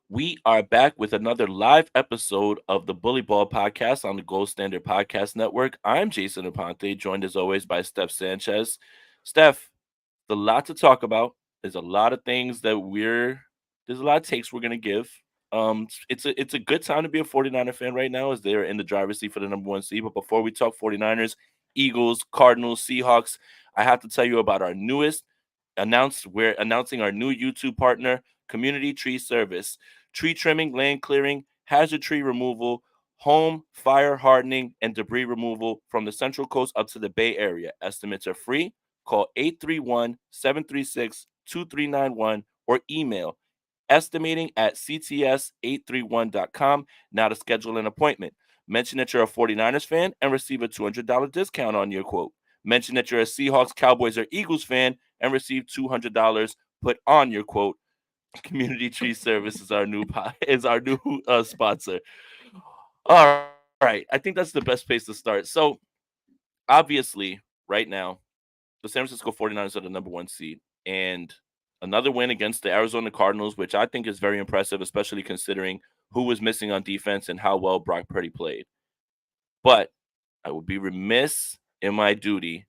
We are back with another live episode of the Bully Ball Podcast on the Gold Standard Podcast Network. I'm Jason Aponte, joined as always by Steph Sanchez. Steph, there's a lot to talk about. There's a lot of things that there's a lot of takes we're gonna give. It's a good time to be a 49er fan right now as they're in the driver's seat for the number one seed. But before we talk 49ers, Eagles, Cardinals, Seahawks, I have to tell you about our newest we're announcing our new YouTube partner, Community Tree Service. Tree trimming, land clearing, hazard tree removal, home, fire hardening, and debris removal from the Central Coast up to the Bay Area. Estimates are free. Call 831-736-2391 or email estimating at cts831.com now to schedule an appointment. Mention that you're a 49ers fan and receive a $200 discount on your quote. Mention that you're a Seahawks, Cowboys, or Eagles fan and receive $200 put on your quote. Community Tree Service is our new sponsor. All right, I think that's the best place to start. So, obviously, right now, the San Francisco 49ers are the number one seed, and another win against the Arizona Cardinals, which I think is very impressive, especially considering who was missing on defense and how well Brock Purdy played. But I would be remiss in my duty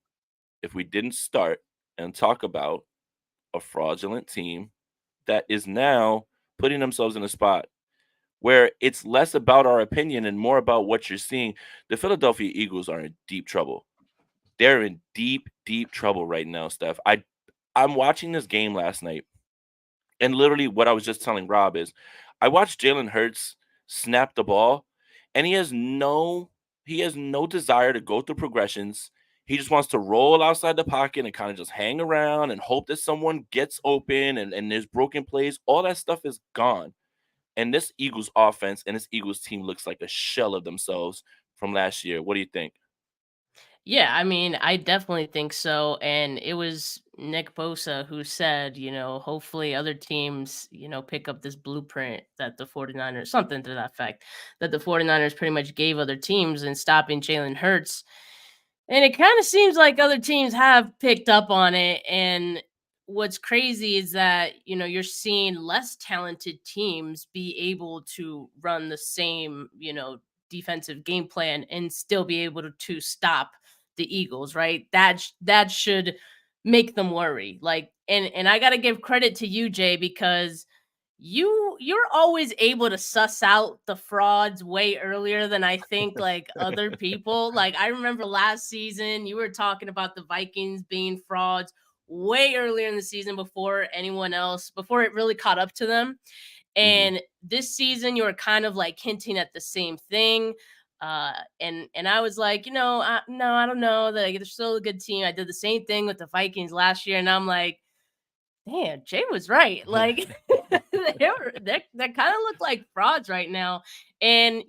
if we didn't start and talk about a fraudulent team that is now putting themselves in a spot where it's less about our opinion and more about what you're seeing. The Philadelphia Eagles are in deep trouble. They're in deep, deep trouble right now, Steph. I'm watching this game last night, and literally what I was just telling Rob is I watched Jalen Hurts snap the ball, and he has no desire to go through progressions. He just wants to roll outside the pocket and kind of just hang around and hope that someone gets open and there's broken plays. All that stuff is gone. And this Eagles offense and this Eagles team looks like a shell of themselves from last year. What do you think? Yeah, I mean, I definitely think so. And it was Nick Bosa who said, hopefully other teams, pick up this blueprint that the 49ers, something to that effect, that the 49ers pretty much gave other teams in stopping Jalen Hurts. And it kind of seems like other teams have picked up on it. And what's crazy is that, you're seeing less talented teams be able to run the same, defensive game plan and still be able to stop the Eagles, right? That should make them worry. Like, and I got to give credit to you, Jay, because you're always able to suss out the frauds way earlier than I think like other people. Like I remember last season you were talking about the Vikings being frauds way earlier in the season before anyone else, before it really caught up to them. Hmm. And this season you were kind of like hinting at the same thing. And I was like, no, I don't know. Like they're still a good team. I did the same thing with the Vikings last year, and I'm like, damn, Jay was right. Like they kind of look like frauds right now. And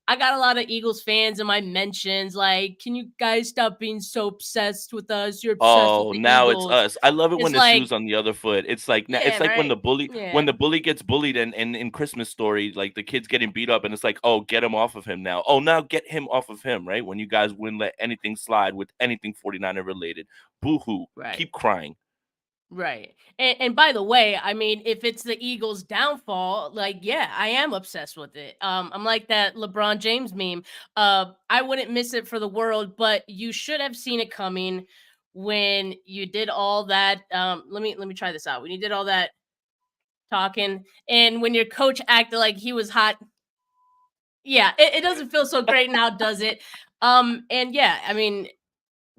I got a lot of Eagles fans in my mentions. Like, can you guys stop being so obsessed with us? You're obsessed with Oh, the now it's Eagles. us. I love it when It's the shoe's like, on the other foot. It's yeah, like when right. the Yeah. bully gets bullied and in Christmas Story, like the kid's getting beat up and it's like, oh, get him off of him now. Oh, now get him off of him, right? When you guys wouldn't let anything slide with anything 49er related. Boo hoo. Right. Keep crying. Right. And by the way, I mean, if it's the Eagles' downfall, like, yeah, I am obsessed with it. I'm like that LeBron James meme. I wouldn't miss it for the world, but you should have seen it coming when you did all that. Let me try this out. When you did all that talking, and when your coach acted like he was hot, yeah, it doesn't feel so great now, does it? And yeah, I mean,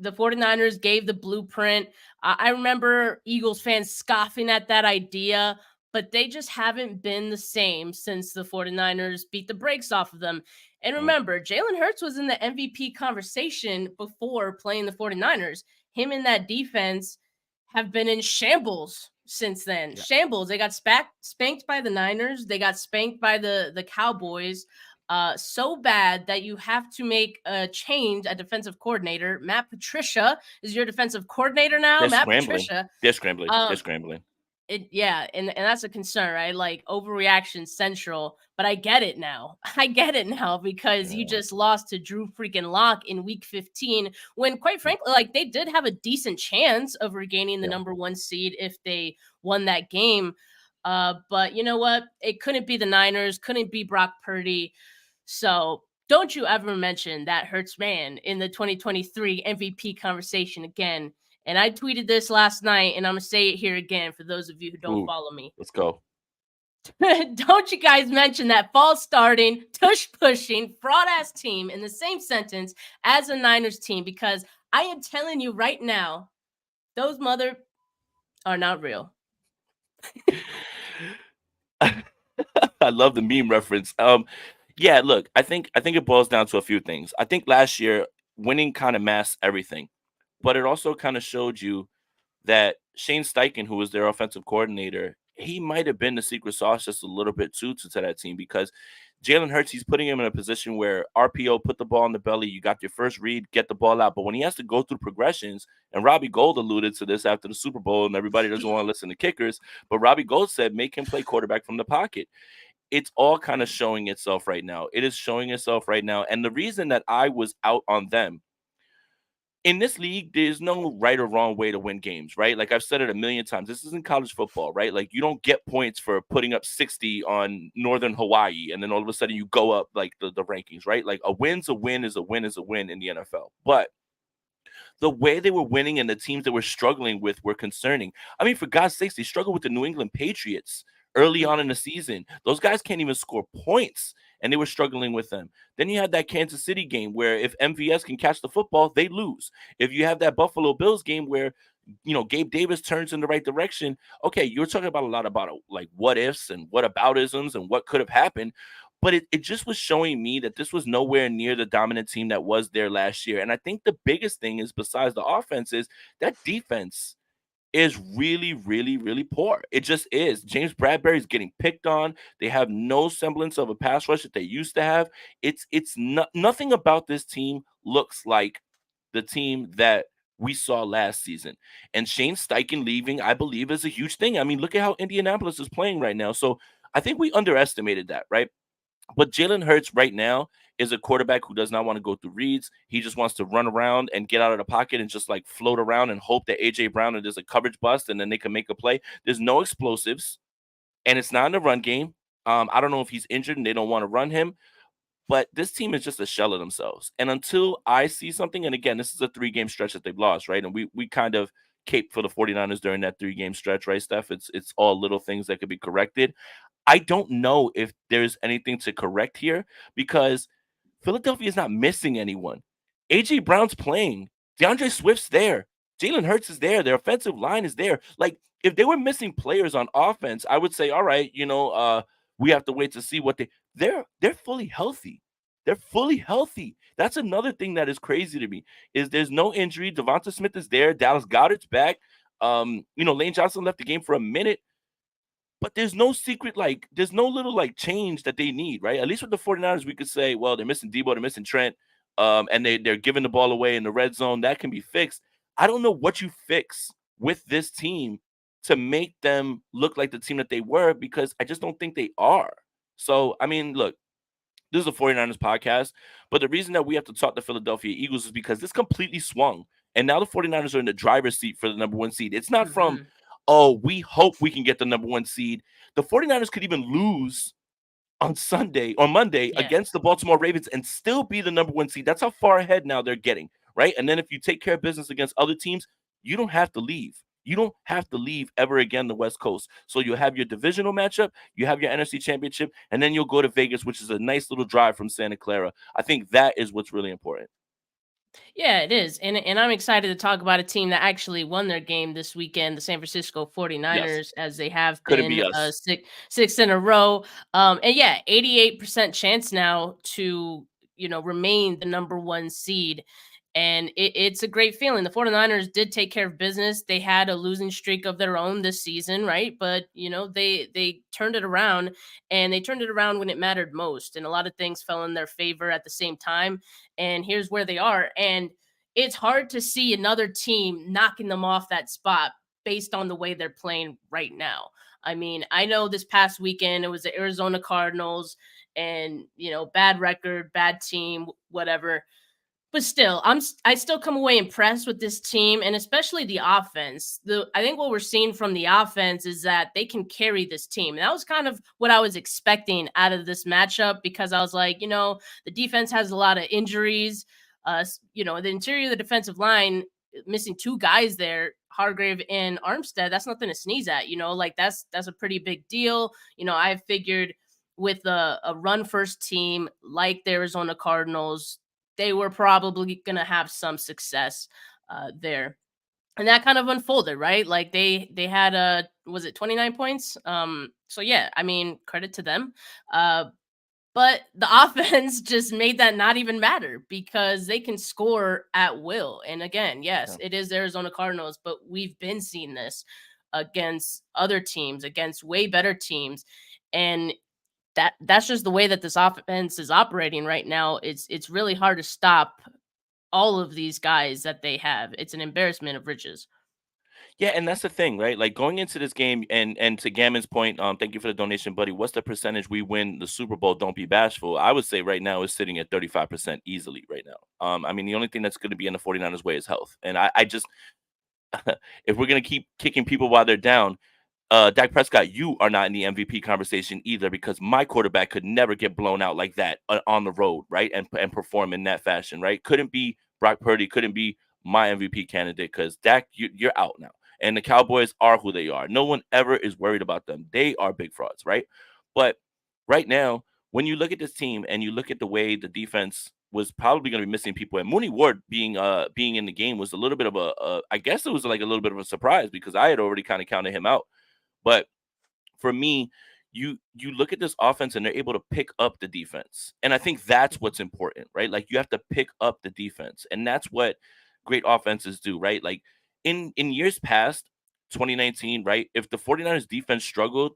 the 49ers gave the blueprint. I remember Eagles fans scoffing at that idea, but they just haven't been the same since the 49ers beat the brakes off of them. And Mm, remember, Jalen Hurts was in the MVP conversation before playing the 49ers. Him and that defense have been in shambles since then. yeah. Shambles. They got spanked by the Niners. They got spanked by the Cowboys. So bad that you have to make a change a defensive coordinator. Matt Patricia is your defensive coordinator now. They're Matt scrambling. Patricia. They're scrambling. They're Um, scrambling. yeah, and that's a concern, right? Like overreaction central. But I get it now. I get it now because you Yeah. just lost to Drew freaking Lock in week 15 when quite frankly, like they did have a decent chance of regaining the Yeah. number one seed if they won that game. But you know what? It couldn't be the Niners, couldn't be Brock Purdy. So don't you ever mention that Hurts man in the 2023 MVP conversation again. And I tweeted this last night, and I'm going to say it here again for those of you who don't Ooh, follow me. let's go. Don't you guys mention that false starting, tush pushing, fraud ass team in the same sentence as a Niners team, because I am telling you right now, those mother are not real. I love the meme reference. Yeah, look, I think it boils down to a few things. I think last year winning kind of masked everything, but it also kind of showed you that Shane Steichen, who was their offensive coordinator, he might have been the secret sauce just a little bit too to that team because Jalen Hurts, he's putting him in a position where RPO, put the ball in the belly, you got your first read, get the ball out. But when he has to go through progressions, and Robbie Gold alluded to this after the Super Bowl, and everybody doesn't want to listen to kickers, but Robbie Gold said, make him play quarterback from the pocket. It's all kind of showing itself right now. It is showing itself right now. And the reason that I was out on them in this league, there's no right or wrong way to win games, right? Like I've said it a million times. This isn't college football, right? Like you don't get points for putting up 60 on Northern Hawaii and then all of a sudden you go up like the rankings, right? Like a win's a win is a win is a win in the NFL. But the way they were winning and the teams that were struggling with were concerning. I mean, for God's sakes, they struggled with the New England Patriots early on in the season. Those guys can't even score points, and they were struggling with them. Then you had that Kansas City game where if MVS can catch the football, they lose. If you have that Buffalo Bills game where Gabe Davis turns in the right direction. Okay, you're talking about a lot about like what ifs and what aboutisms and what could have happened. But it just was showing me that this was nowhere near the dominant team that was there last year. And I think the biggest thing is, besides the offense, is that defense is really, really, really poor. It just is. James Bradbury's getting picked on. They have no semblance of a pass rush that they used to have. It's not, nothing about this team looks like the team that we saw last season. And Shane Steichen leaving, I believe, is a huge thing. I mean, look at how Indianapolis is playing right now. So I think we underestimated that, right? But Jalen Hurts right now is a quarterback who does not want to go through reads. He just wants to run around and get out of the pocket and just like float around and hope that AJ Brown and there's a coverage bust and then they can make a play. There's no explosives, and it's not in the run game. I don't know if he's injured and they don't want to run him, but this team is just a shell of themselves. And until I see something, and again, this is a 3-game stretch that they've lost, right? And we kind of caped for the 49ers during that 3-game stretch, right, Steph? It's all little things that could be corrected. I don't know if there's anything to correct here because Philadelphia is not missing anyone. AJ Brown's playing. DeAndre Swift's there. Jalen Hurts is there. Their offensive line is there. Like, if they were missing players on offense, I would say, all right, we have to wait to see what they're fully healthy. They're fully healthy. That's another thing that is crazy to me. Is there's no injury. Devonta Smith is there. Dallas Goedert's back. Lane Johnson left the game for a minute. But there's no secret, like, there's no little, like, change that they need, right? At least with the 49ers, we could say, well, they're missing Debo, they're missing Trent, and they're giving the ball away in the red zone. That can be fixed. I don't know what you fix with this team to make them look like the team that they were because I just don't think they are. So, I mean, look, this is a 49ers podcast, but the reason that we have to talk the Philadelphia Eagles is because this completely swung. And now the 49ers are in the driver's seat for the number 1 seed. It's not from, oh, we hope we can get the number 1 seed. The 49ers could even lose on Monday Yeah. against the Baltimore Ravens and still be the number 1 seed. That's how far ahead now they're getting, right? And then if you take care of business against other teams, you don't have to leave. You don't have to leave ever again the West Coast. So you'll have your divisional matchup, you have your NFC championship, and then you'll go to Vegas, which is a nice little drive from Santa Clara. I think that is what's really important. Yeah, it is. And I'm excited to talk about a team that actually won their game this weekend, the San Francisco Yes. 49ers, as they have Couldn't been be us. six in a row. And yeah, 88% chance now to, remain the number 1 seed. And it's a great feeling. The 49ers did take care of business. They had a losing streak of their own this season, right? But, they turned it around, and they turned it around when it mattered most. And a lot of things fell in their favor at the same time. And here's where they are. And it's hard to see another team knocking them off that spot based on the way they're playing right now. I mean, I know this past weekend it was the Arizona Cardinals and, bad record, bad team, whatever. But still, I still come away impressed with this team, and especially the offense. I think what we're seeing from the offense is that they can carry this team. And that was kind of what I was expecting out of this matchup, because I was like, the defense has a lot of injuries. The interior of the defensive line, missing two guys there, Hargrave and Armstead, that's nothing to sneeze at. Like that's a pretty big deal. I figured with a run first team like the Arizona Cardinals, they were probably going to have some success there. And that kind of unfolded, right? Like they had was it 29 points? So yeah, I mean, credit to them. But the offense just made that not even matter, because they can score at will. And again, yes, Yeah. it is Arizona Cardinals, but we've been seeing this against other teams, against way better teams. And that's just the way that this offense is operating right now. It's really hard to stop all of these guys that they have. It's an embarrassment of riches. Yeah, and that's the thing, right? Like going into this game, and to Gammon's point, thank you for the donation, buddy. What's the percentage we win the Super Bowl? Don't be bashful. I would say right now is sitting at 35% easily right now. I mean, the only thing that's going to be in the 49ers way is health. And I just if we're gonna keep kicking people while they're down, Dak Prescott, you are not in the MVP conversation either, because my quarterback could never get blown out like that on the road, right? And perform in that fashion, right? Couldn't be Brock Purdy, couldn't be my MVP candidate, because Dak, you're out now. And the Cowboys are who they are. No one ever is worried about them. They are big frauds, right? But right now, when you look at this team and you look at the way the defense was probably going to be missing people, and Mooney Ward being in the game was a little bit of I guess it was like a little bit of a surprise, because I had already kind of counted him out. But for me, you look at this offense and they're able to pick up the defense. And I think that's what's important, right? Like you have to pick up the defense. And that's what great offenses do, right? Like in years past, 2019, right? If the 49ers defense struggled,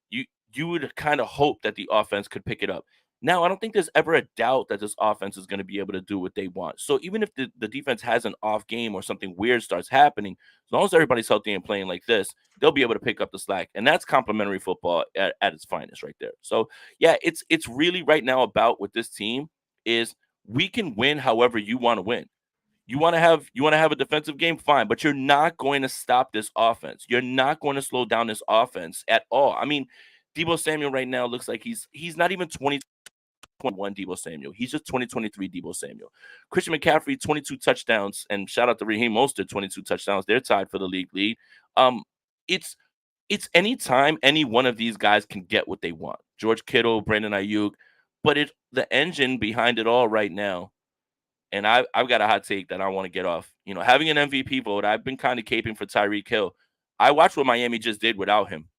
you you would kind of hope that the offense could pick it up. Now, I don't think there's ever a doubt that this offense is going to be able to do what they want. So even if the defense has an off game or something weird starts happening, as long as everybody's healthy and playing like this, they'll be able to pick up the slack. And that's complementary football at its finest right there. So yeah, it's really right now about with this team is we can win however you want to win. You want to have a defensive game, fine, but you're not going to stop this offense. You're not going to slow down this offense at all. I mean, Debo Samuel right now looks like he's not even 2021 Debo Samuel. He's just 2023 Debo Samuel. Christian McCaffrey, 22 touchdowns, and shout out to Raheem Mostert, 22 touchdowns. They're tied for the league lead. It's it's any time any one of these guys can get what they want. George Kittle, Brandon Ayuk, but the engine behind it all right now. And I've got a hot take that I want to get off. Having an MVP vote, I've been kind of caping for Tyreek Hill. I watched what Miami just did without him.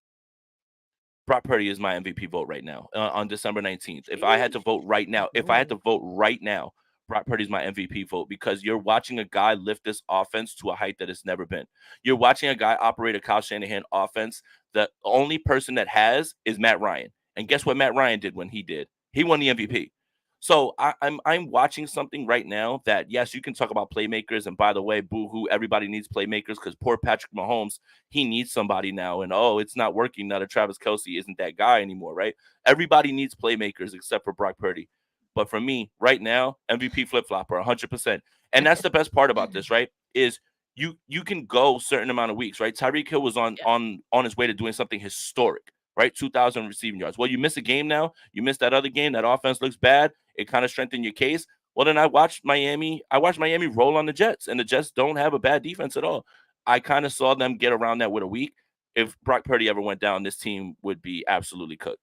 Brock Purdy is my MVP vote right now on December 19th. If I had to vote right now, Brock Purdy's my MVP vote, because you're watching a guy lift this offense to a height that it's never been. You're watching a guy operate a Kyle Shanahan offense. The only person that has is Matt Ryan. And guess what Matt Ryan did when he did? He won the MVP. So I'm watching something right now that, yes, you can talk about playmakers. And by the way, boo-hoo, everybody needs playmakers, because poor Patrick Mahomes, he needs somebody now. And it's not working now that Travis Kelce isn't that guy anymore, right? Everybody needs playmakers except for Brock Purdy. But for me, right now, MVP flip-flopper, 100%. And that's the best part about this, right? Is you can go certain amount of weeks, right? Tyreek Hill was on Yeah. on his way to doing something historic, right? 2,000 receiving yards. Well, you miss a game now. You miss that other game. That offense looks bad. It kind of strengthened your case. Well, then I watched Miami roll on the Jets, and the Jets don't have a bad defense at all. I kind of saw them get around that with a week. If Brock Purdy ever went down, this team would be absolutely cooked.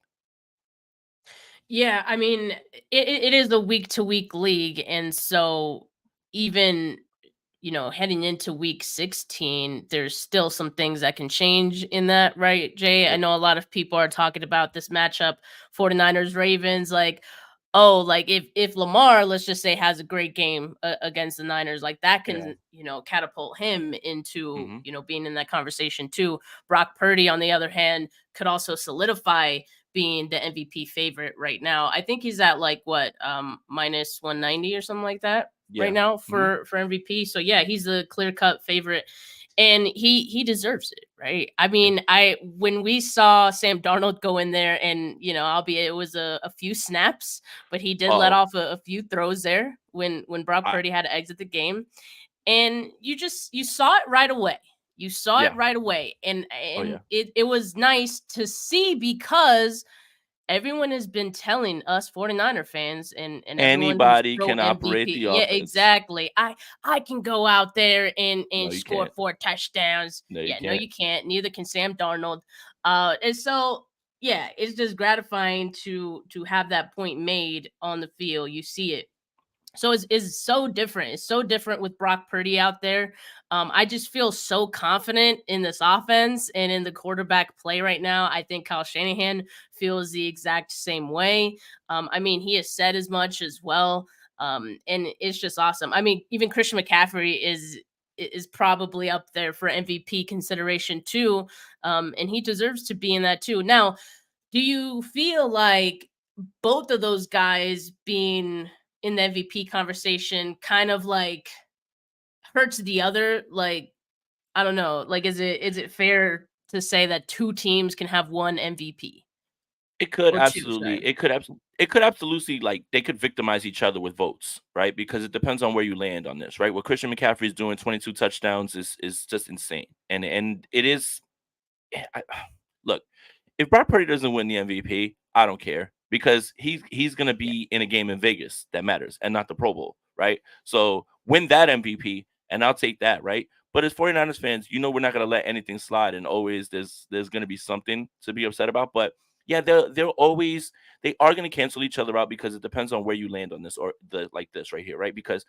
Yeah, I mean, it is a week to week league. And so even heading into week 16, there's still some things that can change in that, right, Jay? I Yep. know a lot of people are talking about this matchup, 49ers Ravens, like, oh, like if Lamar, let's just say, has a great game against the Niners, like that Yeah. can, catapult him into, Hmm. being in that conversation too. Brock Purdy, on the other hand, could also solidify being the MVP favorite right now. I think he's at like what, minus 190 or something like that right Yeah. now Hmm. for MVP. So yeah, he's a clear cut favorite and he deserves it, right? I mean, I when we saw Sam Darnold go in there, and albeit it was a few snaps, but he did let Oh, off a few throws there when Brock I, Purdy had to exit the game, and you saw it right away. You saw it yeah. right away, and Oh yeah. it was nice to see because everyone has been telling us 49er fans and everyone who's Anybody pro can operate MVP. the Yeah, offense. exactly. I can go out there and No, you score can't. 4 touchdowns. No, you Yeah, no, can't. you can't. Neither can Sam Darnold. And so yeah, it's just gratifying to have that point made on the field. You see it, so it's so different. It's so different with Brock Purdy out there. I just feel so confident in this offense and in the quarterback play right now. I think Kyle Shanahan feels the exact same way. I mean, he has said as much as well. And it's just awesome. I mean, even Christian McCaffrey is probably up there for MVP consideration too. And he deserves to be in that too. Now, do you feel like both of those guys being in the MVP conversation kind of like hurts the other? Like, I don't know. Like, is it fair to say that two teams can have one MVP It could or two? absolutely. Sorry. It could absolutely like they could victimize each other with votes, right? Because it depends on where you land on this, right? What Christian McCaffrey is doing, 22 touchdowns, is just insane, and it is. I, look, if Brock Purdy doesn't win the MVP, I don't care because he's gonna Yeah. be in a game in Vegas that matters and not the Pro Bowl, right? So win that MVP and I'll take that, right? But as 49ers fans, we're not gonna let anything slide, and always there's gonna be something to be upset about. But yeah, they are gonna cancel each other out because it depends on where you land on this or the like this right here, right? Because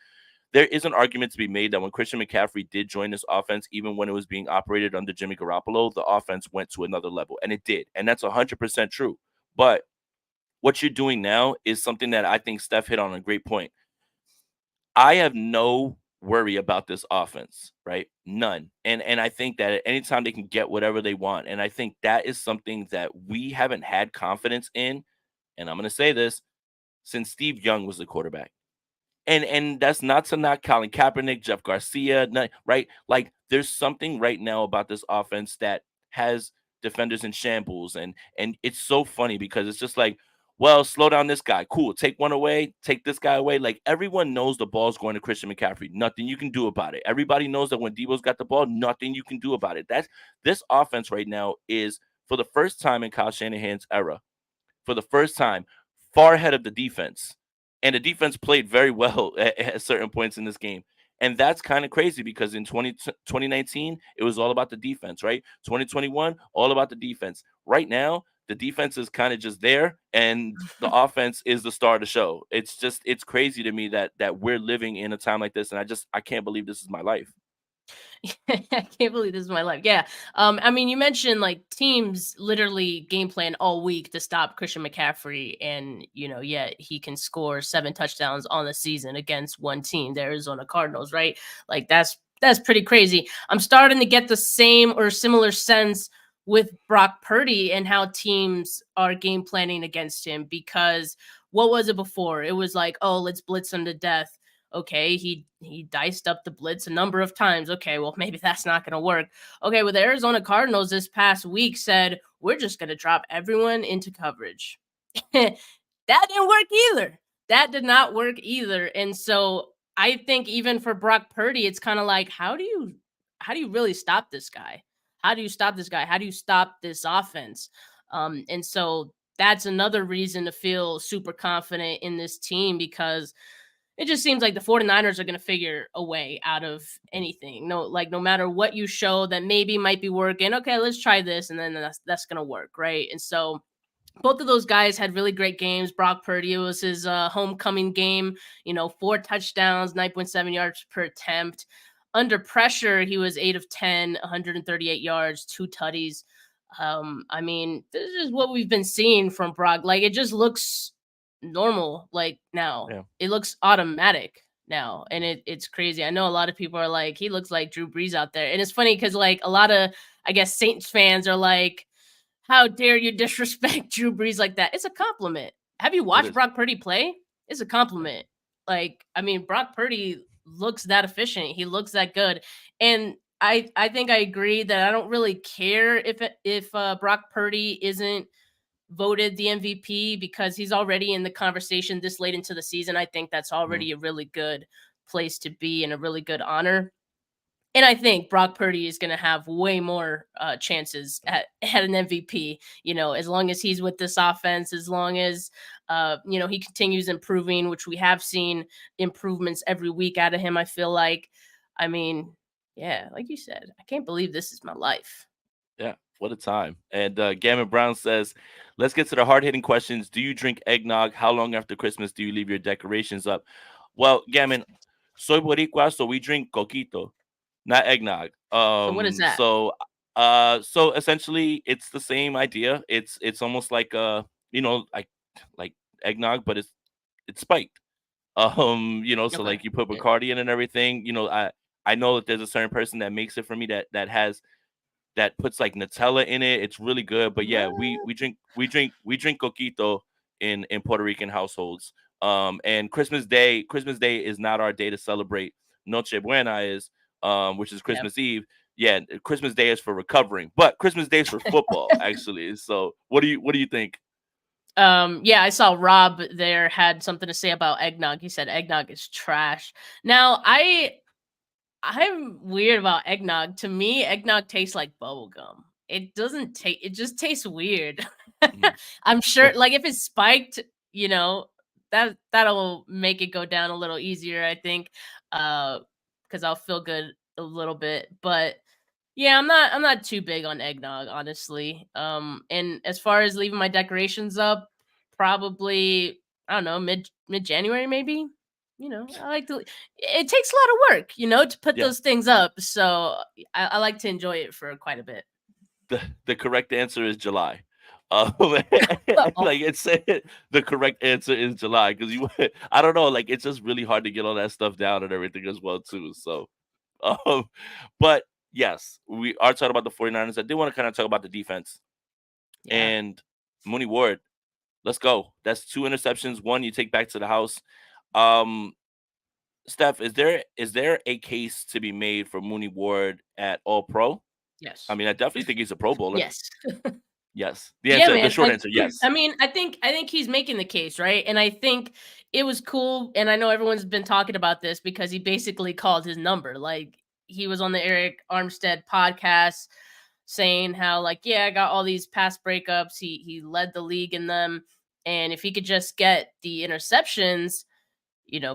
there is an argument to be made that when Christian McCaffrey did join this offense, even when it was being operated under Jimmy Garoppolo, the offense went to another level, and it did, and that's 100% true. But what you're doing now is something that I think Steph hit on a great point. I have no worry about this offense, right? None. And I think that at any time they can get whatever they want, and I think that is something that we haven't had confidence in. And I'm going to say this since Steve Young was the quarterback. And that's not to knock Colin Kaepernick, Jeff Garcia, right? Like there's something right now about this offense that has defenders in shambles, and it's so funny because it's just like, well, slow down this guy, cool, take one away, take this guy away. Like everyone knows the ball's going to Christian McCaffrey, nothing you can do about it. Everybody knows that when Debo's got the ball, nothing you can do about it. That's this offense right now is for the first time in Kyle Shanahan's era, for the first time, far ahead of the defense. And the defense played very well at certain points in this game. And that's kind of crazy because in 2019, it was all about the defense, right? 2021, all about the defense. Right now, the defense is kind of just there and the offense is the star of the show. It's crazy to me that we're living in a time like this. And I can't believe this is my life. I can't believe this is my life. Yeah. I mean, you mentioned like teams literally game plan all week to stop Christian McCaffrey, and yet he can score 7 touchdowns on the season against one team, the Arizona Cardinals, right? Like that's pretty crazy. I'm starting to get the same or similar sense with Brock Purdy and how teams are game planning against him, because what was it before? It was like, oh, let's blitz him to death. Okay, he diced up the blitz a number of times. Okay, well, maybe that's not going to work. Okay, well, the Arizona Cardinals this past week said we're just going to drop everyone into coverage. That didn't work either. That did not work either. And so I think even for Brock Purdy, it's kind of like, how do you really stop this guy? How do you stop this guy? How do you stop this offense? And so that's another reason to feel super confident in this team, because it just seems like the 49ers are going to figure a way out of anything. No matter what you show that maybe might be working, okay, let's try this, and then that's going to work, right? And so both of those guys had really great games. Brock Purdy, it was his homecoming game, 4 touchdowns, 9.7 yards per attempt. Under pressure, he was 8 of 10, 138 yards, 2 tutties. I mean, this is what we've been seeing from Brock. Like, it just looks normal, like, now. Yeah. It looks automatic now, and it's crazy. I know a lot of people are like, he looks like Drew Brees out there. And it's funny because, like, a lot of, I guess, Saints fans are like, how dare you disrespect Drew Brees like that? It's a compliment. Have you It watched is. Brock Purdy play? It's a compliment. Like, I mean, Brock Purdy looks that efficient. He looks that good. And I think I agree that I don't really care if Brock Purdy isn't voted the MVP because he's already in the conversation this late into the season. I think that's Mhm. already a really good place to be and a really good honor. And I think Brock Purdy is going to have way more chances at an MVP. As long as he's with this offense, as long as he continues improving, which we have seen improvements every week out of him. I feel like, I mean, yeah, like you said, I can't believe this is my life. Yeah, what a time. And Gammon Brown says, let's get to the hard hitting questions. Do you drink eggnog? How long after Christmas do you leave your decorations up? Well, Gammon, soy boricua, so we drink coquito, not eggnog. So what is that? So essentially it's the same idea. It's almost like like eggnog, but it's spiked. So Okay. like you put Bacardi in and everything. I know that there's a certain person that makes it for me that puts like Nutella in it. It's really good. But yeah, we What? we drink we drink coquito in Puerto Rican households. And Christmas Day is not our day to celebrate. Noche Buena is, which is Yep. Christmas Eve. Yeah, Christmas Day is for recovering, but Christmas Day is for football actually. So what do you think? Yeah, I saw Rob there had something to say about eggnog. He said eggnog is trash. Now, I'm weird about eggnog. To me, eggnog tastes like bubble gum. It doesn't taste. It just tastes weird. Mm. I'm sure, like if it's spiked, you know, that'll make it go down a little easier. I think, because I'll feel good a little bit. But yeah, I'm not too big on eggnog, honestly. And as far as leaving my decorations up, probably I don't know, mid January maybe. I like to. It takes a lot of work, to put Yeah. those things up. So I like to enjoy it for quite a bit. The correct answer is July. Oh, Like it said, the correct answer is July because you. I don't know, like it's just really hard to get all that stuff down and everything as well too. So, um, but yes, we are talking about the 49ers. I did want to kind of talk about the defense yeah. and Mooney Ward. Let's go. That's 2 interceptions. One you take back to the house. Um, Steph, is there a case to be made for Mooney Ward at All Pro? I Yes. mean, I definitely think he's a Pro Bowler. Yes. Yes. Yeah, The man. short answer, I yes. mean, I think he's making the case, right? And I think it was cool. And I know everyone's been talking about this because he basically called his number. Like he was on the Eric Armstead podcast saying how, like, yeah, I got all these pass breakups. He led the league in them, and if he could just get the interceptions,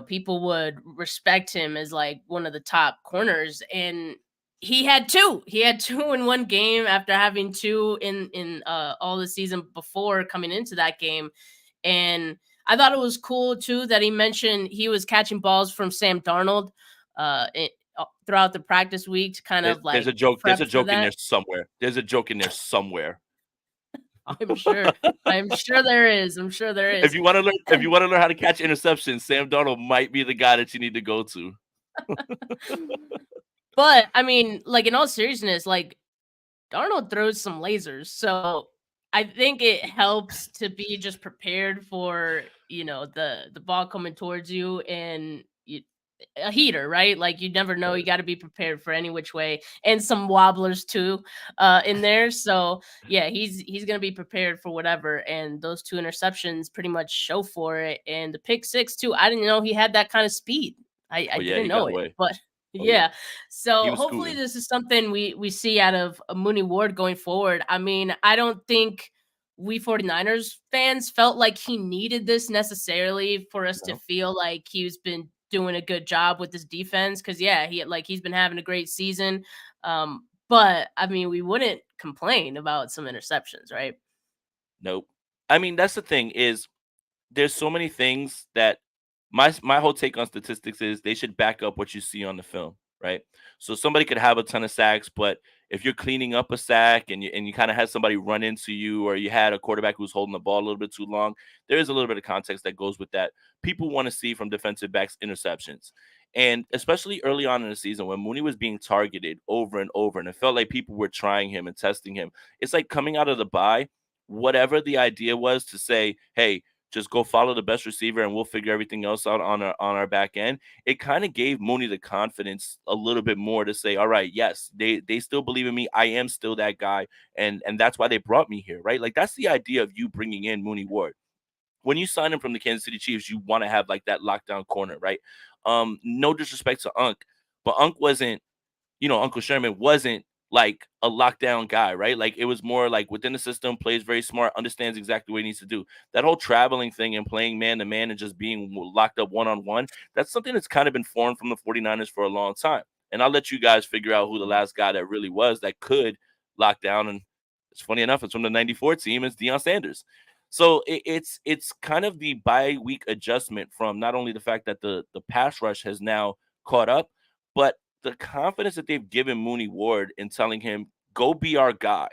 people would respect him as like one of the top corners. And he had two. He had two in one game after having two in all the season before coming into that game. And I thought it was cool too that he mentioned he was catching balls from Sam Darnold throughout the practice week to kind of There's like a joke. There's prep a for joke in that. there somewhere. There's a joke in there somewhere. I'm sure. I'm sure there is. I'm sure there If is. you want to learn, if you want to learn how to catch interceptions, Sam Darnold might be the guy that you need to go to. But I mean, like in all seriousness, like Darnold throws some lasers, so I think it helps to be just prepared for the ball coming towards you and a heater, right? Like you never know, you got to be prepared for any which way, and some wobblers too, in there. So yeah, he's gonna be prepared for whatever, and those two interceptions pretty much show for it. And the pick six too, I didn't know he had that kind of speed. I Oh yeah, didn't he got know it, away. but Oh yeah, yeah. he So was hopefully scooting. this is something we see out of Mooney Ward going forward. I mean, I don't think we 49ers fans felt like he needed this necessarily for us to No, feel like he's been doing a good job with this defense because yeah, he's been having a great season. But I mean, we wouldn't complain about some interceptions, right? nope. I mean, that's the thing is there's so many things that my whole take on statistics is they should back up what you see on the film, right? So somebody could have a ton of sacks, but if you're cleaning up a sack and you kind of had somebody run into you or you had a quarterback who's holding the ball a little bit too long, there is a little bit of context that goes with that. People want to see from defensive backs interceptions. And especially early on in the season when Mooney was being targeted over and over, and it felt like people were trying him and testing him. It's like coming out of the bye, whatever the idea was to say, hey, just go follow the best receiver and we'll figure everything else out on our back end. It kind of gave Mooney the confidence a little bit more to say, all right, yes, they still believe in me. I am still that guy. And that's why they brought me here, right? Like that's the idea of you bringing in Mooney Ward. When you sign him from the Kansas City Chiefs, you want to have like that lockdown corner, right? No disrespect to Unc, but Unc wasn't, Uncle Sherman wasn't like a lockdown guy, right? Like it was more like within the system, plays very smart, understands exactly what he needs to do. That whole traveling thing and playing man to man and just being locked up one on one, that's something that's kind of been foreign from the 49ers for a long time. And I'll let you guys figure out who the last guy that really was that could lock down. And it's funny enough, it's from the 94 team, it's Deion Sanders. So it's kind of the bye week adjustment from not only the fact that the pass rush has now caught up, but the confidence that they've given Mooney Ward in telling him, go be our guy,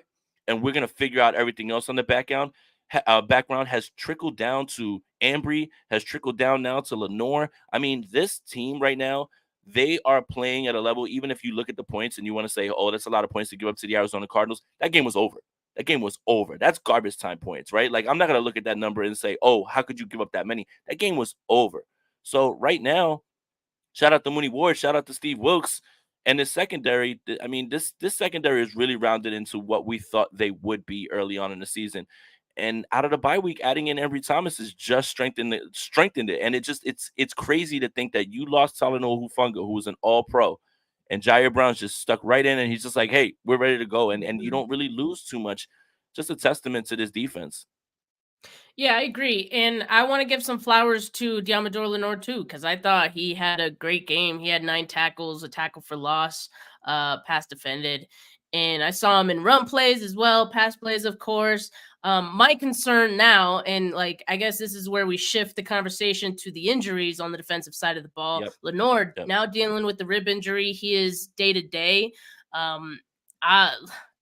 and we're going to figure out everything else on the background has trickled down to Ambry, has trickled down now to Lenore. I mean, this team right now, they are playing at a level, even if you look at the points and you want to say, oh, that's a lot of points to give up to the Arizona Cardinals, that game was over. That game was over. That's garbage time points, right? Like, I'm not going to look at that number and say, oh, how could you give up that many? That game was over. So right now, shout out to Mooney Ward. Shout out to Steve Wilkes. And the secondary, I mean, this secondary is really rounded into what we thought they would be early on in the season. And out of the bye week, adding in Ambry Thomas has just strengthened it. And it's crazy to think that you lost Talanoa Hufanga, who was an all-pro, and Jair Brown's just stuck right in, and he's just like, hey, we're ready to go. And you don't really lose too much. Just a testament to this defense. Yeah, I agree. And I want to give some flowers to Diamador Lenore too, because I thought he had a great game. He had 9 tackles, a tackle for loss, pass defended. And I saw him in run plays as well, pass plays, of course. My concern now, and like I guess this is where we shift the conversation to the injuries on the defensive side of the ball. Yep. Lenore Yep. now dealing with the rib injury. He is day to day. I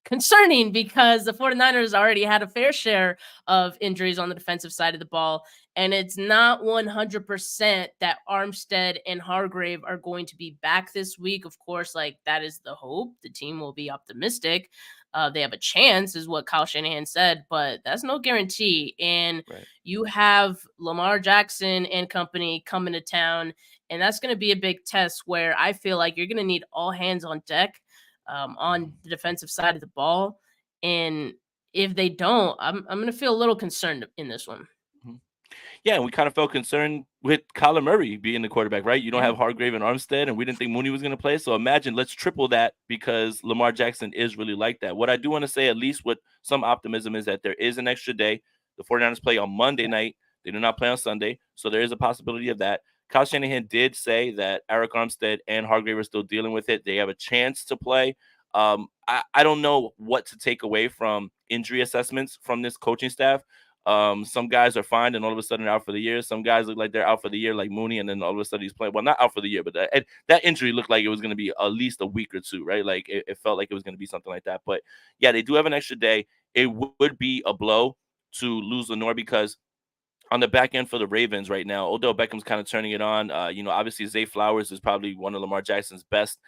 concerning because the 49ers already had a fair share of injuries on the defensive side of the ball. And it's not 100% that Armstead and Hargrave are going to be back this week. Of course, like that is the hope. The team will be optimistic. They have a chance, is what Kyle Shanahan said, but that's no guarantee. And Right. you have Lamar Jackson and company coming to town. And that's going to be a big test where I feel like you're going to need all hands on deck on the defensive side of the ball. And if they don't, I'm going to feel a little concerned in this one. Mhm. Yeah, and we kind of felt concerned with Kyler Murray being the quarterback, right? You don't Yeah. have Hargrave and Armstead, and we didn't think Mooney was going to play. So imagine, let's triple that because Lamar Jackson is really like that. What I do want to say, at least with some optimism, is that there is an extra day. The 49ers play on Monday night. They do not play on Sunday. So there is a possibility of that. Kyle Shanahan did say that Eric Armstead and Hargrave are still dealing with it. They have a chance to play. I don't know what to take away from injury assessments from this coaching staff. Some guys are fine and all of a sudden out for the year. Some guys look like they're out for the year, like Mooney, and then all of a sudden he's playing. Well, not out for the year, but that injury looked like it was going to be at least a week or two, right? Like it felt like it was going to be something like that. But yeah, they do have an extra day. It would be a blow to lose Lenore because on the back end for the Ravens right now, Odell Beckham's kind of turning it on. Obviously Zay Flowers is probably one of Lamar Jackson's best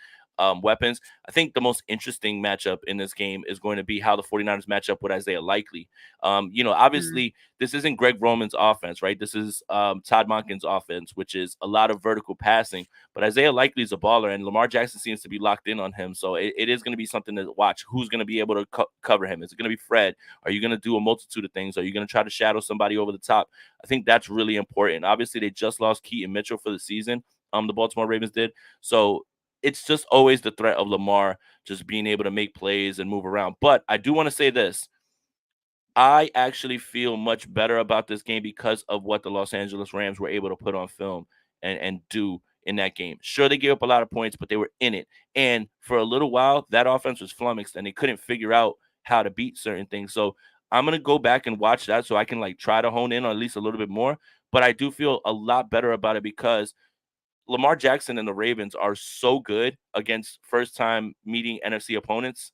weapons. I think the most interesting matchup in this game is going to be how the 49ers match up with Isaiah Likely. Obviously, this isn't Greg Roman's offense, right? This is Todd Monken's offense, which is a lot of vertical passing. But Isaiah Likely is a baller, and Lamar Jackson seems to be locked in on him. So it is going to be something to watch. Who's going to be able to cover him? Is it going to be Fred? Are you going to do a multitude of things? Are you going to try to shadow somebody over the top? I think that's really important. Obviously, they just lost Keaton Mitchell for the season. The Baltimore Ravens did. So it's just always the threat of Lamar just being able to make plays and move around. But I do want to say this. I actually feel much better about this game because of what the Los Angeles Rams were able to put on film and do in that game. Sure, they gave up a lot of points, but they were in it. And for a little while, that offense was flummoxed and they couldn't figure out how to beat certain things. So I'm going to go back and watch that so I can try to hone in on at least a little bit more. But I do feel a lot better about it because Lamar Jackson and the Ravens are so good against first-time meeting NFC opponents.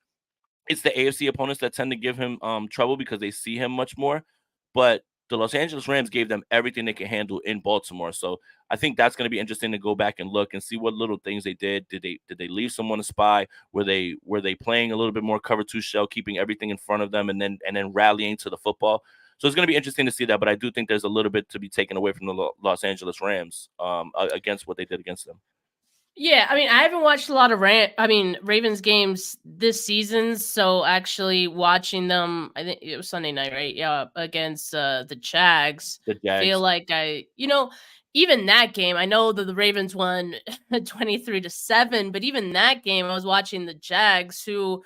It's the AFC opponents that tend to give him trouble because they see him much more. But the Los Angeles Rams gave them everything they could handle in Baltimore. So I think that's going to be interesting to go back and look and see what little things they did. Did they leave someone to spy? Were they playing a little bit more cover two shell, keeping everything in front of them and then rallying to the football? So it's going to be interesting to see that. But I do think there's a little bit to be taken away from the Los Angeles Rams against what they did against them. Yeah, I mean, I haven't watched a lot of Ravens games this season, so actually watching them, I think it was Sunday night, right? Yeah, against the Jags. The Feel Jags. like even that game, I know that the Ravens won 23-7, but even that game, I was watching the Jags, who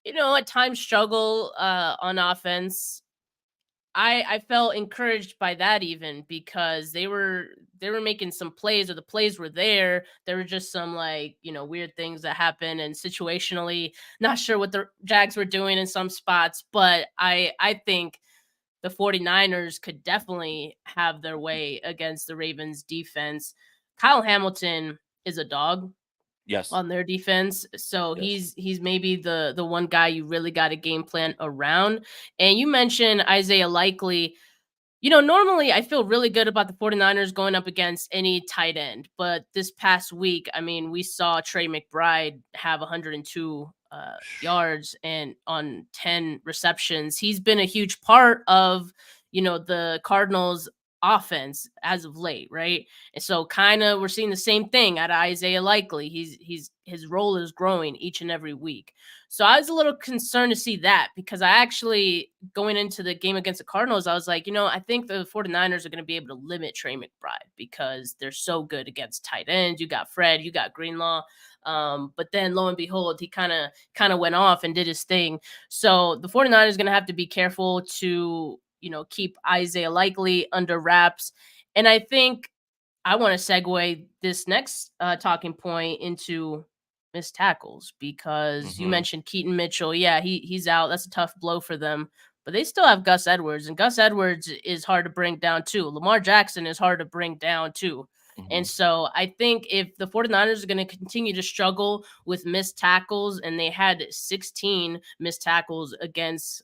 at times struggle on offense. I felt encouraged by that even because they were making some plays, or the plays were there. There were just some weird things that happened, and situationally not sure what the Jags were doing in some spots, but I think the 49ers could definitely have their way against the Ravens defense. Kyle Hamilton is a dog Yes. on their defense. So Yes. he's maybe the one guy you really got a game plan around. And you mentioned Isaiah Likely. Normally I feel really good about the 49ers going up against any tight end, but this past week, I mean, we saw Trey McBride have 102 yards and on 10 receptions. He's been a huge part of, the Cardinals offense as of late, right? And so kind of we're seeing the same thing out of Isaiah Likely. His role is growing each and every week. So I was a little concerned to see that, because I actually, going into the game against the Cardinals, I was like, I think the 49ers are going to be able to limit Trey McBride because they're so good against tight ends. You got Fred, you got Greenlaw. But then lo and behold, he kind of went off and did his thing. So the 49ers are going to have to be careful to, keep Isaiah Likely under wraps. And I think I want to segue this next talking point into missed tackles, because you Mm-hmm. mentioned Keaton Mitchell. Yeah, he's out. That's a tough blow for them. But they still have Gus Edwards, and Gus Edwards is hard to bring down too. Lamar Jackson is hard to bring down too. Mm-hmm. And so I think if the 49ers are going to continue to struggle with missed tackles, and they had 16 missed tackles against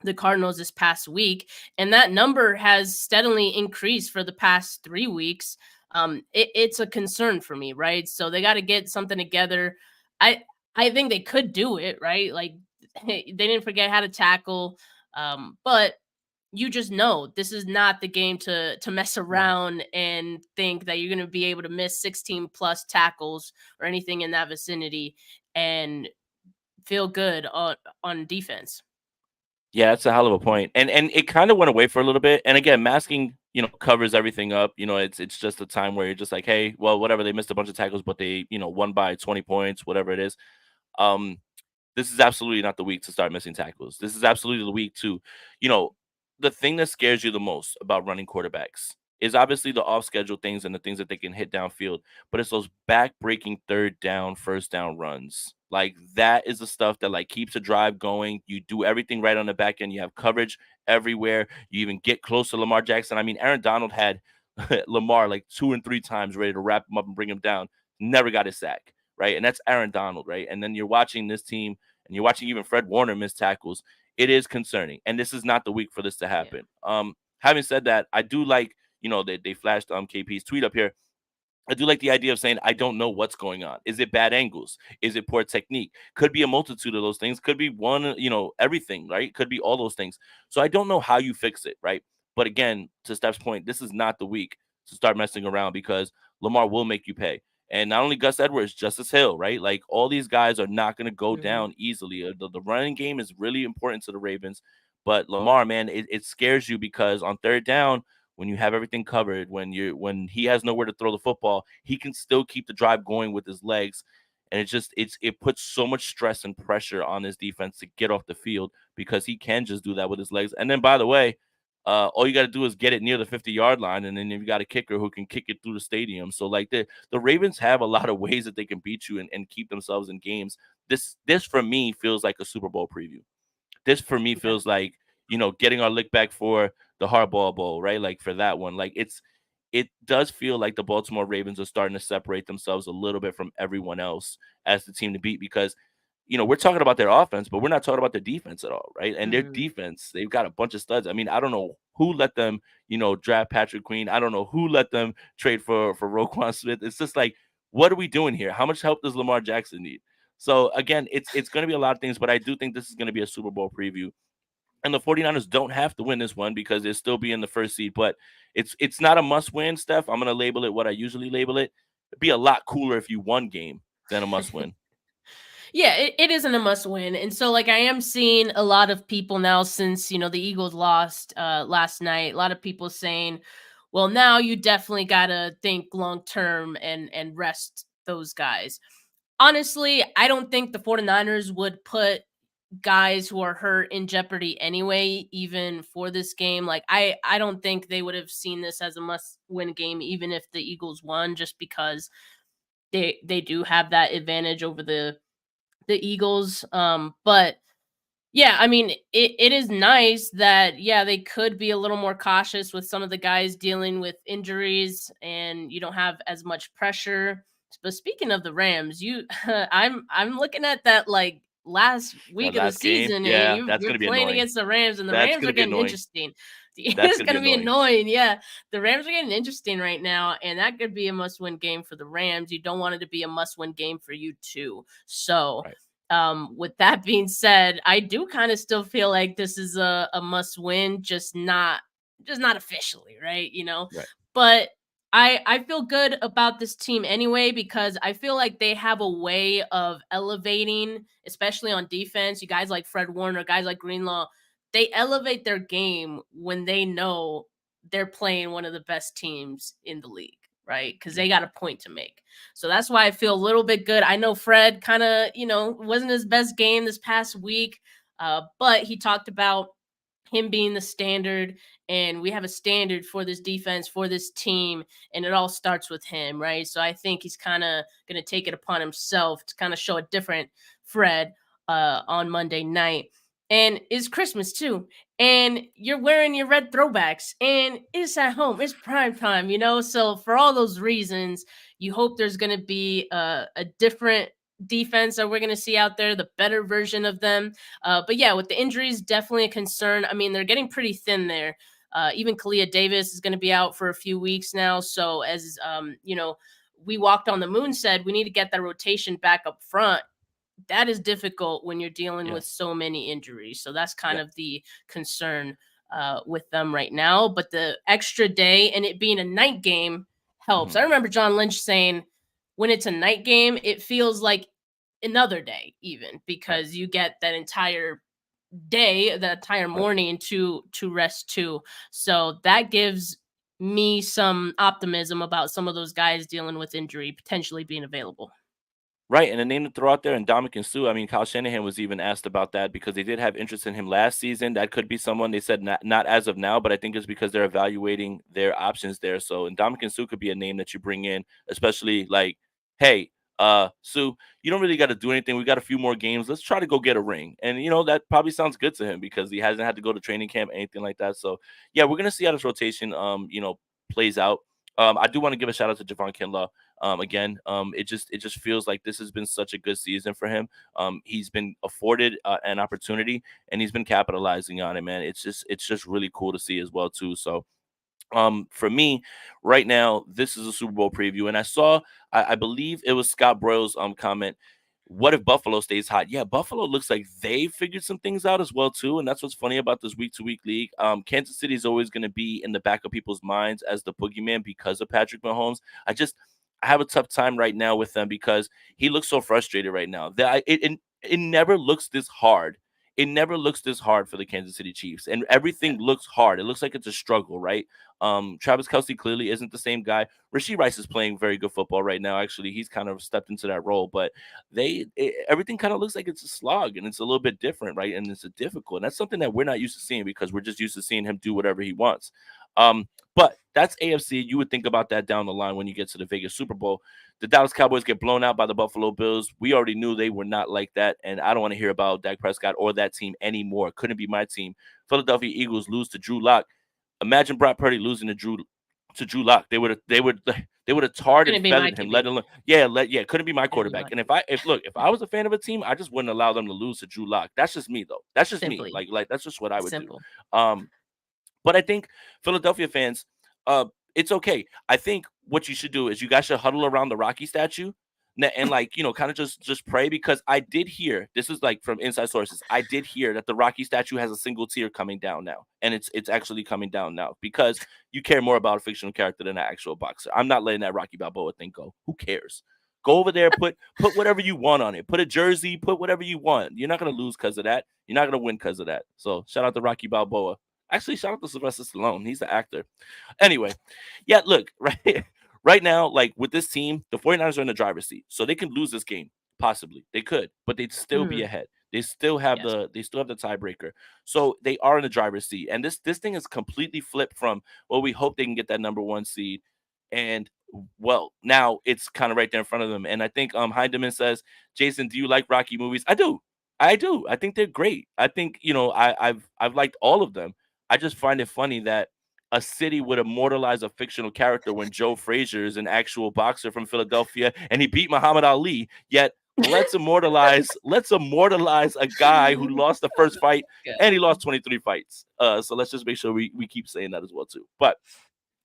the Cardinals this past week, and that number has steadily increased for the past 3 weeks. It's a concern for me, right? So they got to get something together. I think they could do it, right? Like they didn't forget how to tackle, but you just know this is not the game to mess Right. around and think that you're going to be able to miss 16 plus tackles or anything in that vicinity and feel good on defense. Yeah, that's a hell of a point. And it kind of went away for a little bit. And again, masking, covers everything up. It's just a time where you're just like, hey, well, whatever, they missed a bunch of tackles, but they, won by 20 points, whatever it is. Um, this is absolutely not the week to start missing tackles. This is absolutely the week to, you know, the thing that scares you the most about running quarterbacks is obviously the off schedule things and the things that they can hit downfield, but it's those back breaking third down, first down runs. Like that is the stuff that like keeps a drive going. You do everything right on the back end. You have coverage everywhere. You even get close to Lamar Jackson. I mean, Aaron Donald had Lamar like 2 and 3 times ready to wrap him up and bring him down. Never got a sack, right? And that's Aaron Donald, right? And then you're watching this team and you're watching even Fred Warner miss tackles. It is concerning. And this is not the week for this to Yeah. happen. Having said that, I do like, they flashed KP's tweet up here. I do like the idea of saying, I don't know what's going on. Is it bad angles? Is it poor technique? Could be a multitude of those things. Could be one, everything, right? Could be all those things. So I don't know how you fix it, right? But again, to Steph's point, this is not the week to start messing around because Lamar will make you pay. And not only Gus Edwards, Justice Hill, right? Like all these guys are not going to go Mhm. down easily. The running game is really important to the Ravens. But Lamar, man, it scares you because on third down, when you have everything covered, when he has nowhere to throw the football, he can still keep the drive going with his legs. And it puts so much stress and pressure on his defense to get off the field because he can just do that with his legs. And then by the way, all you got to do is get it near the 50-yard line, and then you got a kicker who can kick it through the stadium. So like the Ravens have a lot of ways that they can beat you and keep themselves in games. This for me feels like a Super Bowl preview. This for me Okay. feels like, getting our lick back for the Hardball Bowl, right? Like for that one. Like it does feel like the Baltimore Ravens are starting to separate themselves a little bit from everyone else as the team to beat because we're talking about their offense, but we're not talking about their defense at all, right? And their Mhm. defense, they've got a bunch of studs. I mean, I don't know who let them, draft Patrick Queen. I don't know who let them trade for Roquan Smith. It's just like, what are we doing here? How much help does Lamar Jackson need? So again, it's going to be a lot of things, but I do think this is going to be a Super Bowl preview. And the 49ers don't have to win this one because they'll still be in the first seed. But it's not a must win, Steph. I'm gonna label it what I usually label it. It'd be a lot cooler if you won game than a must win. Yeah, it isn't a must win. And so like I am seeing a lot of people now since, the Eagles lost last night, a lot of people saying, well, now you definitely gotta think long term and rest those guys. Honestly, I don't think the 49ers would put guys who are hurt in jeopardy anyway, even for this game. Like I don't think they would have seen this as a must win game, even if the Eagles won, just because they do have that advantage over the Eagles. But yeah, I mean, it is nice that, yeah, they could be a little more cautious with some of the guys dealing with injuries and you don't have as much pressure. But speaking of the Rams, I'm looking at that like last That week of the last game, season, and yeah, you that's you're gonna be playing annoying. against the Rams, and the That's Rams gonna are be getting annoying. interesting. That's It's gonna be gonna be annoying. annoying, yeah. The Rams are getting interesting right now, and that could be a must-win game for the Rams. You don't want it to be a must-win game for you too. So Right. with that being said, I do kind of still feel like this is a must win, just not officially, right? Right. But I feel good about this team anyway because I feel like they have a way of elevating, especially on defense. You guys like Fred Warner, guys like Greenlaw, they elevate their game when they know they're playing one of the best teams in the league, right? Because Yeah. they got a point to make. So that's why I feel a little bit good. I know Fred kind of, wasn't his best game this past week, but he talked about him being the standard, and we have a standard for this defense, for this team, and it all starts with him, right? So I think he's kind of going to take it upon himself to kind of show a different Fred on Monday night. And it's Christmas too, and you're wearing your red throwbacks, and it's at home, it's prime time, so for all those reasons, you hope there's going to be a different defense that we're going to see out there, the better version of them. But yeah, with the injuries, definitely a concern. I mean, they're getting pretty thin there. Even Kalia Davis is going to be out for a few weeks now. So as we walked on the moon said, we need to get that rotation back up front. That is difficult when you're dealing Yeah. with so many injuries. So that's kind Yeah. of the concern with them right now. But the extra day and it being a night game helps. Mhm. I remember John Lynch saying when it's a night game, it feels like another day, even Right. because you get that entire day, the entire Right. morning to rest too. So that gives me some optimism about some of those guys dealing with injury potentially being available. Right, and a name to throw out there, and Dominican Sue. I mean, Kyle Shanahan was even asked about that because they did have interest in him last season. That could be someone they said not as of now, but I think it's because they're evaluating their options there. So, and Dominican Sue could be a name that you bring in, especially like, hey, Sue, you don't really got to do anything. We got a few more games. Let's try to go get a ring. And that probably sounds good to him because he hasn't had to go to training camp, anything like that. So, yeah, we're gonna see how this rotation plays out. I do want to give a shout out to Javon Kinlaw. Again, it just feels like this has been such a good season for him. He's been afforded an opportunity and he's been capitalizing on it, man. It's just really cool to see as well too. So for me right now, this is a Super Bowl preview, and I believe it was Scott Broyles' comment. What if Buffalo stays hot? Yeah, Buffalo looks like they figured some things out as well too, and that's what's funny about this week to week league. Kansas City is always going to be in the back of people's minds as the boogeyman because of Patrick Mahomes. I have a tough time right now with them because he looks so frustrated right now. It never looks this hard. It never looks this hard for the Kansas City Chiefs, and everything looks hard. It looks like it's a struggle, right? Travis Kelsey clearly isn't the same guy. Rasheed Rice is playing very good football right now. Actually, he's kind of stepped into that role, but everything kind of looks like it's a slog and it's a little bit different, right? And it's a difficult, and that's something that we're not used to seeing because we're just used to seeing him do whatever he wants. But that's AFC. You would think about that down the line when you get to the Vegas Super Bowl. The Dallas Cowboys get blown out by the Buffalo Bills. We already knew they were not like that, and I don't want to hear about Dak Prescott or that team anymore. Couldn't be my team. Philadelphia Eagles lose to Drew Lock. Imagine Brock Purdy losing to Drew Lock. They would have tarred and Couldn't be my feathered him. Let QB. alone couldn't be my Couldn't be quarterback. my And QB. if I was a fan of a team, I just wouldn't allow them to lose to Drew Lock. That's just me though. That's just me. Simply Like that's just what I would do. simple. Um, but I think Philadelphia fans, it's okay. I think what you should do is you guys should huddle around the Rocky statue. and like, kind of just pray, because I did hear, this is like from inside sources, I did hear that the Rocky statue has a single tear coming down now, and it's actually coming down now because you care more about a fictional character than an actual boxer. I'm not letting that Rocky Balboa thing go. Who cares? Go over there, put whatever you want on it. Put a jersey, put whatever you want. You're not gonna lose because of that. You're not gonna win because of that. So shout out to Rocky Balboa. Actually, shout out to Sylvester Stallone. He's the actor. Anyway, yeah, look, right now, like with this team, the 49ers are in the driver's seat. So they can lose this game. Possibly. They could, but they'd still be Mhm. ahead. They still have the tiebreaker. So they are in the driver's seat. And this thing is completely flipped from, well, we hope they can get that number one seed. And well, now it's kind of right there in front of them. And I think Heidemann says, Jason, do you like Rocky movies? I do. I do. I think they're great. I think, I've liked all of them. I just find it funny that a city would immortalize a fictional character when Joe Frazier is an actual boxer from Philadelphia and he beat Muhammad Ali. Yet let's immortalize a guy who lost the first fight Yeah. and he lost 23 fights. So let's just make sure we keep saying that as well too. But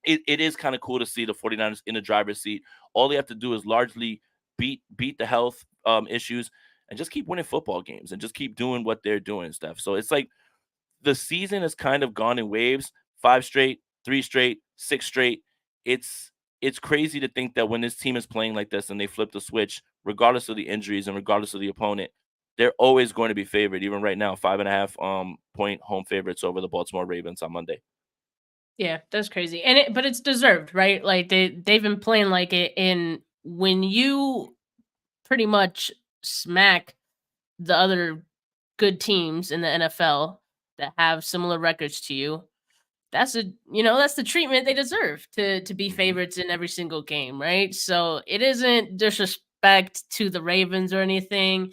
it is kind of cool to see the 49ers in the driver's seat. All they have to do is largely beat the health issues and just keep winning football games and just keep doing what they're doing, Steph. So it's like the season has kind of gone in waves, 5 straight, 3 straight, 6 straight. It's crazy to think that when this team is playing like this and they flip the switch, regardless of the injuries and regardless of the opponent, they're always going to be favored. Even right now, 5.5 point home favorites over the Baltimore Ravens on Monday. Yeah, that's crazy. But it's deserved, right? Like they've been playing like it, and when you pretty much smack the other good teams in the NFL that have similar records to you, that's the treatment they deserve to be Hmm. favorites in every single game, right? So it isn't disrespect to the Ravens or anything.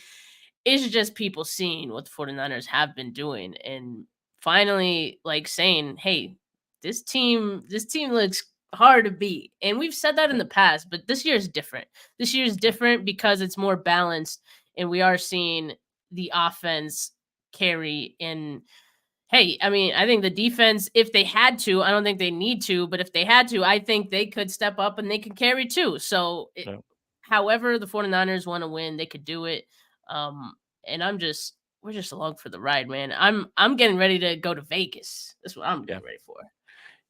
It's just people seeing what the 49ers have been doing and finally like saying, "Hey, this team looks hard to beat." And we've said that in Yeah, the past, but this year is different. This year is yeah, different because it's more balanced and we are seeing the offense carry in. Hey, I mean, I think the defense, if they had to, I don't think they need to, but if they had to, I think they could step up and they could carry too. So yeah, however the 49ers want to win, they could do it. Um, and we're just along for the ride, man. I'm getting ready to go to Vegas. That's what I'm yeah. getting ready for.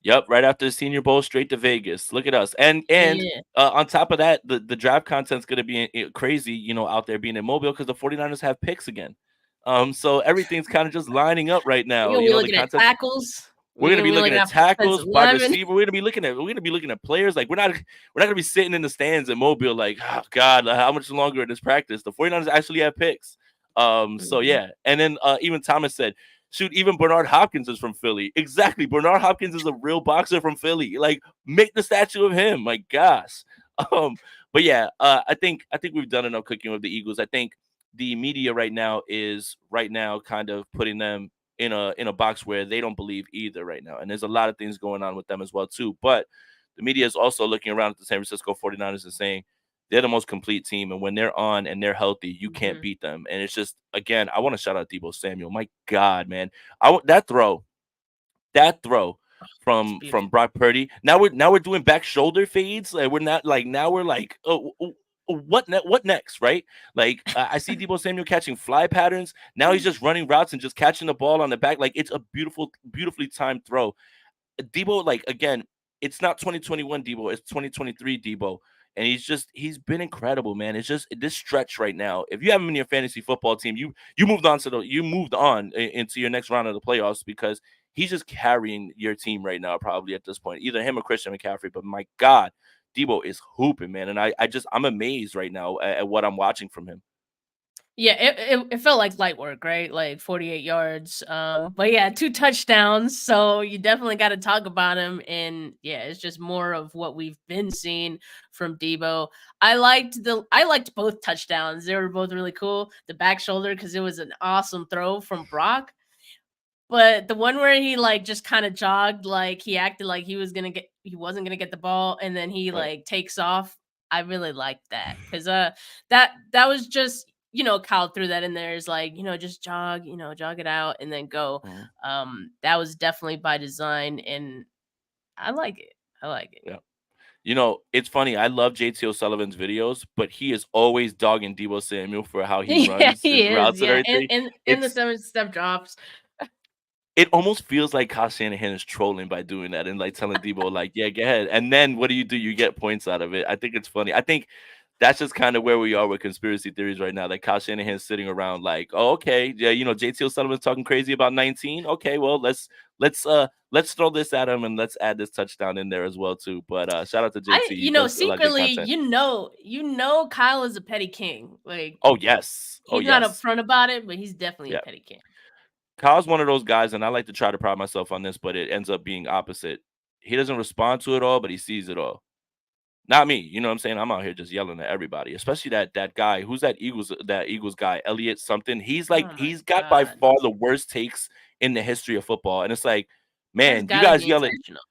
Yep, right after the Senior Bowl, straight to Vegas. Look at us, and Yeah. on top of that, the draft content's going to be crazy, out there being in Mobile because the 49ers have picks again. So everything's kind of just lining up right We're now. gonna be The looking at content. tackles. We're We're gonna gonna be be looking looking at at tackles, offensive wide linemen. receiver. We're gonna be looking at players. Like we're not gonna be sitting in the stands in Mobile like, oh God, how much longer in this practice? The 49ers actually have picks. So Mhm. yeah. And then even Thomas said, shoot, even Bernard Hopkins is from Philly. Exactly. Bernard Hopkins is a real boxer from Philly. Like, make the statue of him. My gosh. Um, but yeah, I think we've done enough cooking with the Eagles. I think the media right now kind of putting them in a box where they don't believe either right now. And there's a lot of things going on with them as well too. But the media is also looking around at the San Francisco 49ers and saying they're the most complete team. And when they're on and they're healthy, you can't Mhm. beat them. And it's just, again, I want to shout out Debo Samuel. My God, man. That throw It's from beautiful. Brock Purdy. Now we're doing back shoulder fades. Like we're not like now we're like, what next, right? Like I see Debo Samuel catching fly patterns. Now he's just running routes and just catching the ball on the back. Like it's a beautifully timed throw. Debo, like again, it's not 2021 Debo, it's 2023 Debo. And he's been incredible, man. It's just this stretch right now. If you have him in your fantasy football team, you moved on into your next round of the playoffs because he's just carrying your team right now, probably at this point. Either him or Christian McCaffrey. But my God, Debo is hooping, man. And I'm amazed right now at what I'm watching from him. Yeah, it felt like light work, right? Like 48 yards. But yeah, 2 touchdowns. So you definitely got to talk about him. And yeah, it's just more of what we've been seeing from Debo. I liked both touchdowns. They were both really cool. The back shoulder because it was an awesome throw from Brock. But the one where he like just kind of jogged, like he acted like he wasn't gonna get the ball, and then he Right. like takes off. I really liked that because that was just Kyle threw that in there is like just jog it out and then go. Mhm. That was definitely by design, and I like it. I like it. Yeah. It's funny. I love JT O'Sullivan's videos, but he is always dogging Debo Samuel for how he Yeah, runs he his is. routes and Yeah, everything. in the It's 7-step drops. it almost feels like Kyle Shanahan is trolling by doing that and like telling Debo, like, yeah, go ahead. And then what do? You get points out of it. I think it's funny. I think that's just kind of where we are with conspiracy theories right now. Like Kyle Shanahan's sitting around like, oh, okay, yeah, JT O'Sullivan's talking crazy about 19. Okay, well, let's throw this at him and let's add this touchdown in there as well too. But shout out to JT. He does a lot of good Secretly, content. Kyle is a petty king. Like, Oh yes. Oh he's not yes. upfront about it, but he's definitely a Yeah. petty king. Kyle's one of those guys, and I like to try to pride myself on this, but it ends up being opposite. He doesn't respond to it all, but he sees it all. Not me, you know what I'm saying? I'm out here just yelling at everybody, especially that guy. Who's that Eagles guy, Elliot something. Oh my He's got by god, far the worst takes in the history of football. And it's like, that's man, you gotta guys be yell at intentional.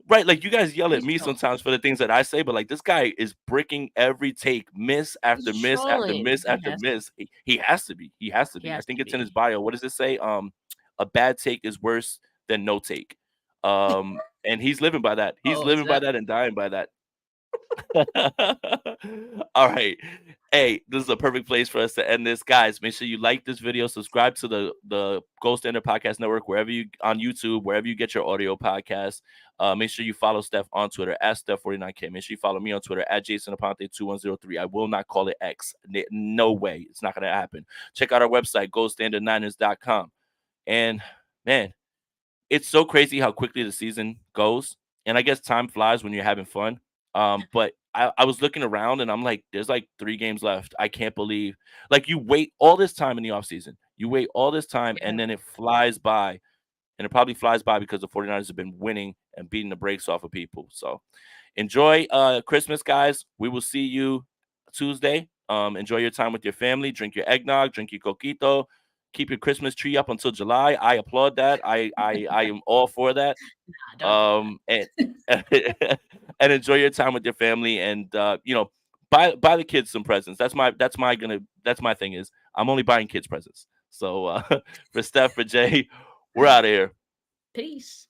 right, like you guys yell at He's me trolling. sometimes for the things that I say, but like this guy is bricking every take, miss after He's miss after trolling. miss He after has miss. He has to be. He has to he be. I has think to it's in his be. bio. What does it say? A bad take is worse than no take. And he's living by that. He's Oh, living by exactly. that and dying by that. All right. Hey, this is a perfect place for us to end this. Guys, make sure you like this video, subscribe to the Gold Standard Podcast Network, wherever you on YouTube, wherever you get your audio podcast. Make sure you follow Steph on Twitter at Steph49K. Make sure you follow me on Twitter at Jason Aponte2103. I will not call it X. No way. It's not gonna happen. Check out our website, goldstandard9ers.com. And man, it's so crazy how quickly the season goes. And I guess time flies when you're having fun. But I was looking around and I'm like, there's like 3 games left. I can't believe like you wait all this time in the offseason. You wait all this time and Yeah. then it flies by. And it probably flies by because the 49ers have been winning and beating the brakes off of people. So enjoy Christmas, guys. We will see you Tuesday. Enjoy your time with your family. Drink your eggnog, drink your coquito. Keep your Christmas tree up until July. I applaud that. I am all for that. Nah, don't do And that. and enjoy your time with your family and buy the kids some presents. That's my thing is I'm only buying kids presents. So for Steph, for Jay, we're out of here. Peace.